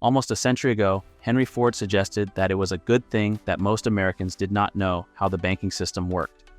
Almost a century ago, Henry Ford suggested that it was a good thing that most Americans did not know how the banking system worked,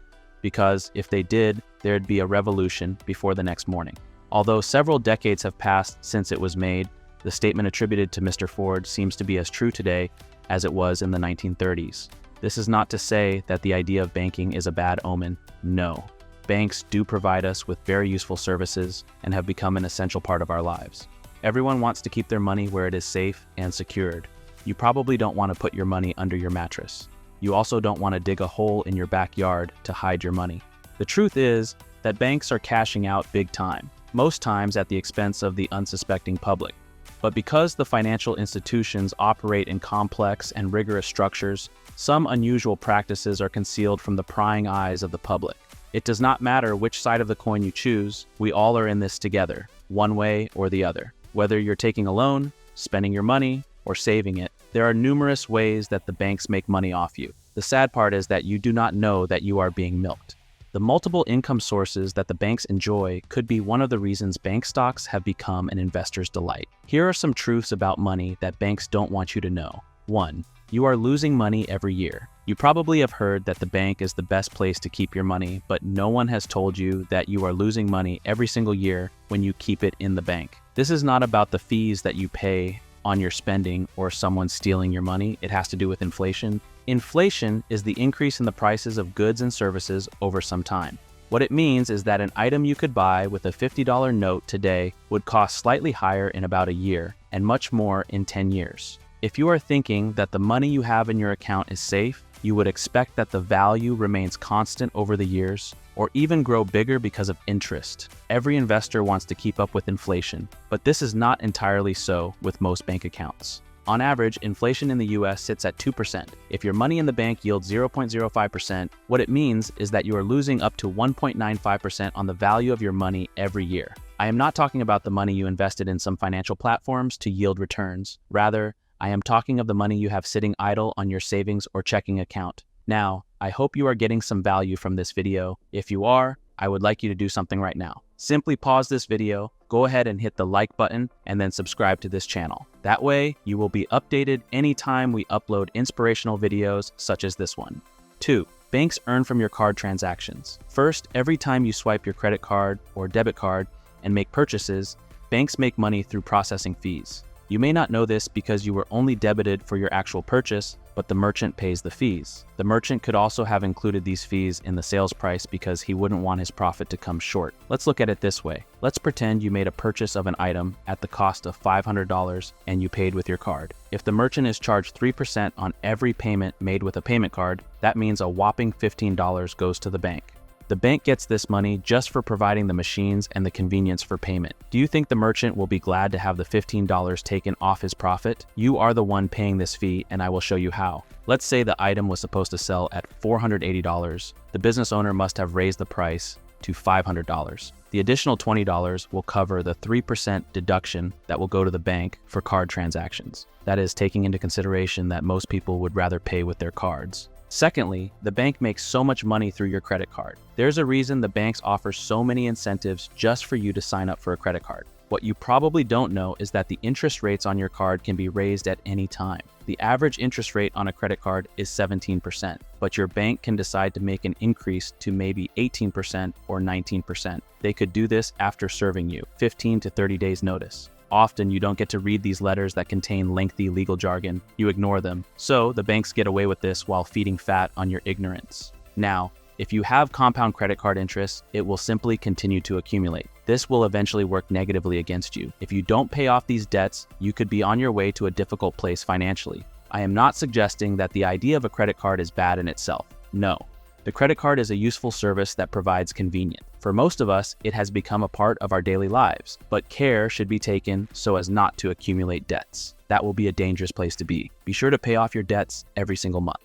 because if they did, there'd be a revolution before the next morning. Although several decades have passed since it was made, the statement attributed to Mr. Ford seems to be as true today as it was in the 1930s. This is not to say that the idea of banking is a bad omen. No. Banks do provide us with very useful services and have become an essential part of our lives. Everyone wants to keep their money where it is safe and secured. You probably don't want to put your money under your mattress. You also don't want to dig a hole in your backyard to hide your money. The truth is that banks are cashing out big time, most times at the expense of the unsuspecting public. But because the financial institutions operate in complex and rigorous structures, some unusual practices are concealed from the prying eyes of the public. It does not matter which side of the coin you choose, we all are in this together, one way or the other. Whether you're taking a loan, spending your money, or saving it, there are numerous ways that the banks make money off you. The sad part is that you do not know that you are being milked. The multiple income sources that the banks enjoy could be one of the reasons bank stocks have become an investor's delight. Here are some truths about money that banks don't want you to know. 1. You are losing money every year. You probably have heard that the bank is the best place to keep your money, but no one has told you that you are losing money every single year when you keep it in the bank. This is not about the fees that you pay on your spending or someone stealing your money. It has to do with inflation. Inflation is the increase in the prices of goods and services over some time. What it means is that an item you could buy with a $50 note today would cost slightly higher in about a year and much more in 10 years. If you are thinking that the money you have in your account is safe, you would expect that the value remains constant over the years or even grow bigger because of interest. Every investor wants to keep up with inflation, but this is not entirely so with most bank accounts. On average, inflation in the US sits at 2%. If your money in the bank yields 0.05%, what it means is that you are losing up to 1.95% on the value of your money every year. I am not talking about the money you invested in some financial platforms to yield returns. Rather, I am talking of the money you have sitting idle on your savings or checking account. Now, I hope you are getting some value from this video. If you are, I would like you to do something right now. Simply pause this video, go ahead and hit the like button, and then subscribe to this channel. That way, you will be updated anytime we upload inspirational videos such as this one. 2. Banks earn from your card transactions. First, every time you swipe your credit card or debit card and make purchases, banks make money through processing fees. You may not know this because you were only debited for your actual purchase, but the merchant pays the fees. The merchant could also have included these fees in the sales price because he wouldn't want his profit to come short. Let's look at it this way. Let's pretend you made a purchase of an item at the cost of $500 and you paid with your card. If the merchant is charged 3% on every payment made with a payment card, that means a whopping $15 goes to the bank. The bank gets this money just for providing the machines and the convenience for payment. Do you think the merchant will be glad to have the $15 taken off his profit? You are the one paying this fee, and I will show you how. Let's say the item was supposed to sell at $480. The business owner must have raised the price to $500. The additional $20 will cover the 3% deduction that will go to the bank for card transactions. That is, taking into consideration that most people would rather pay with their cards. Secondly, the bank makes so much money through your credit card. There's a reason the banks offer so many incentives just for you to sign up for a credit card. What you probably don't know is that the interest rates on your card can be raised at any time. The average interest rate on a credit card is 17%, but your bank can decide to make an increase to maybe 18% or 19%. They could do this after serving you 15 to 30 days notice. Often you don't get to read these letters that contain lengthy legal jargon. You ignore them. So the banks get away with this while feeding fat on your ignorance. Now, if you have compound credit card interest, it will simply continue to accumulate. This will eventually work negatively against you. If you don't pay off these debts, you could be on your way to a difficult place financially. I am not suggesting that the idea of a credit card is bad in itself. No. The credit card is a useful service that provides convenience. For most of us, it has become a part of our daily lives, but care should be taken so as not to accumulate debts. That will be a dangerous place to be. Be sure to pay off your debts every single month.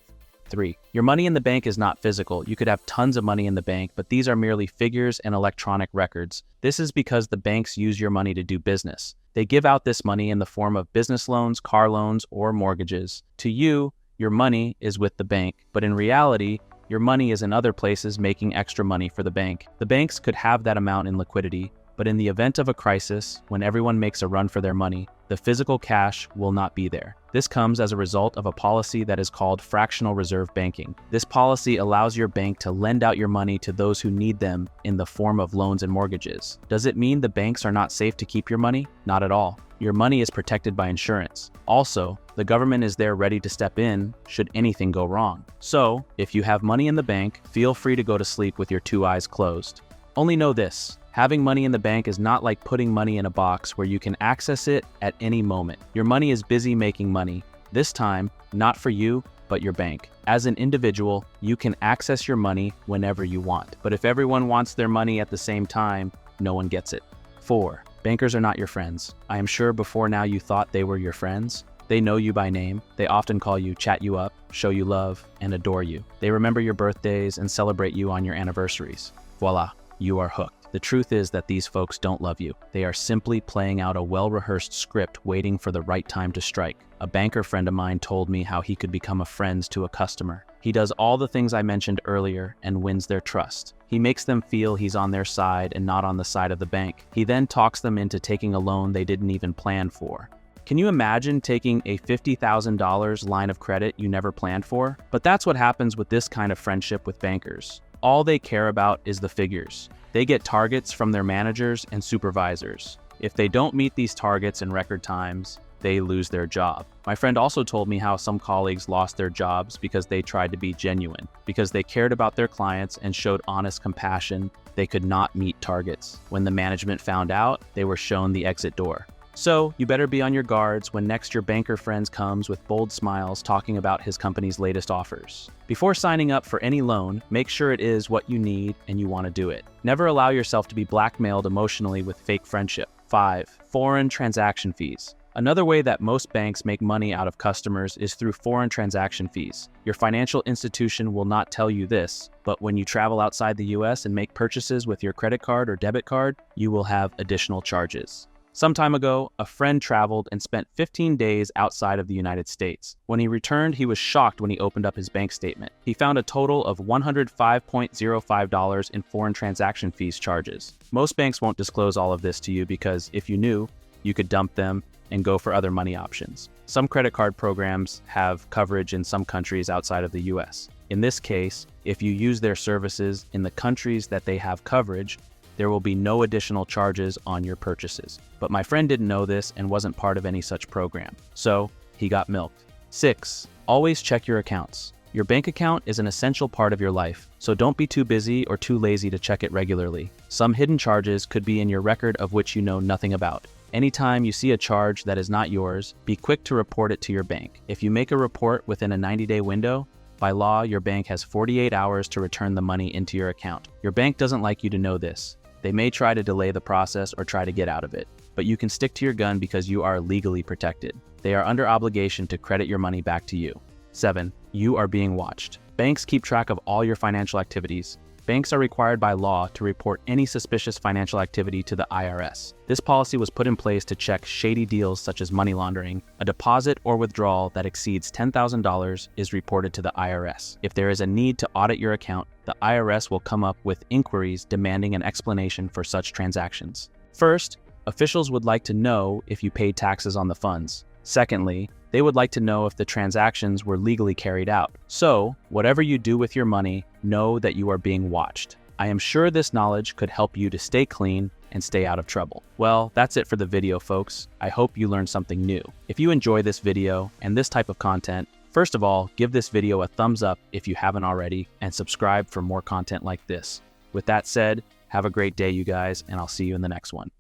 3. Your money in the bank is not physical. You could have tons of money in the bank, but these are merely figures and electronic records. This is because the banks use your money to do business. They give out this money in the form of business loans, car loans, or mortgages. To you, your money is with the bank, but in reality, your money is in other places making extra money for the bank. The banks could have that amount in liquidity, But in the event of a crisis, when everyone makes a run for their money, the physical cash will not be there. This comes as a result of a policy that is called fractional reserve banking. This policy allows your bank to lend out your money to those who need them in the form of loans and mortgages. Does it mean the banks are not safe to keep your money? Not at all. Your money is protected by insurance. Also, the government is there ready to step in should anything go wrong. So, if you have money in the bank, feel free to go to sleep with your two eyes closed. Only know this: having money in the bank is not like putting money in a box where you can access it at any moment. Your money is busy making money. This time, not for you, but your bank. As an individual, you can access your money whenever you want. But if everyone wants their money at the same time, no one gets it. 4. Bankers are not your friends. I am sure before now you thought they were your friends. They know you by name. They often call you, chat you up, show you love, and adore you. They remember your birthdays and celebrate you on your anniversaries. Voila, you are hooked. The truth is that these folks don't love you. They are simply playing out a well-rehearsed script waiting for the right time to strike. A banker friend of mine told me how he could become a friend to a customer. He does all the things I mentioned earlier and wins their trust. He makes them feel he's on their side and not on the side of the bank. He then talks them into taking a loan they didn't even plan for. Can you imagine taking a $50,000 line of credit you never planned for? But that's what happens with this kind of friendship with bankers. All they care about is the figures. They get targets from their managers and supervisors. If they don't meet these targets in record times, they lose their job. My friend also told me how some colleagues lost their jobs because they tried to be genuine. Because they cared about their clients and showed honest compassion, they could not meet targets. When the management found out, they were shown the exit door. So, you better be on your guards when next your banker friend comes with bold smiles talking about his company's latest offers. Before signing up for any loan, make sure it is what you need and you want to do it. Never allow yourself to be blackmailed emotionally with fake friendship. 5. Foreign transaction fees. Another way that most banks make money out of customers is through foreign transaction fees. Your financial institution will not tell you this, but when you travel outside the US and make purchases with your credit card or debit card, you will have additional charges. Some time ago, a friend traveled and spent 15 days outside of the United States. When he returned, he was shocked when he opened up his bank statement. He found a total of $105.05 in foreign transaction fees charges. Most banks won't disclose all of this to you because if you knew, you could dump them and go for other money options. Some credit card programs have coverage in some countries outside of the US. In this case, if you use their services in the countries that they have coverage, there will be no additional charges on your purchases. But my friend didn't know this and wasn't part of any such program, so he got milked. 6. Always check your accounts. Your bank account is an essential part of your life, so don't be too busy or too lazy to check it regularly. Some hidden charges could be in your record of which you know nothing about. Anytime you see a charge that is not yours, be quick to report it to your bank. If you make a report within a 90-day window, by law, your bank has 48 hours to return the money into your account. Your bank doesn't like you to know this. They may try to delay the process or try to get out of it, but you can stick to your gun because you are legally protected. They are under obligation to credit your money back to you. 7. You are being watched. Banks keep track of all your financial activities. Banks are required by law to report any suspicious financial activity to the IRS. This policy was put in place to check shady deals such as money laundering. A deposit or withdrawal that exceeds $10,000 is reported to the IRS. If there is a need to audit your account, the IRS will come up with inquiries demanding an explanation for such transactions. First, officials would like to know if you paid taxes on the funds. Secondly, they would like to know if the transactions were legally carried out. So, whatever you do with your money, know that you are being watched. I am sure this knowledge could help you to stay clean and stay out of trouble. Well, that's it for the video, folks. I hope you learned something new. If you enjoy this video and this type of content, first of all, give this video a thumbs up if you haven't already, and subscribe for more content like this. With that said, have a great day, you guys, and I'll see you in the next one.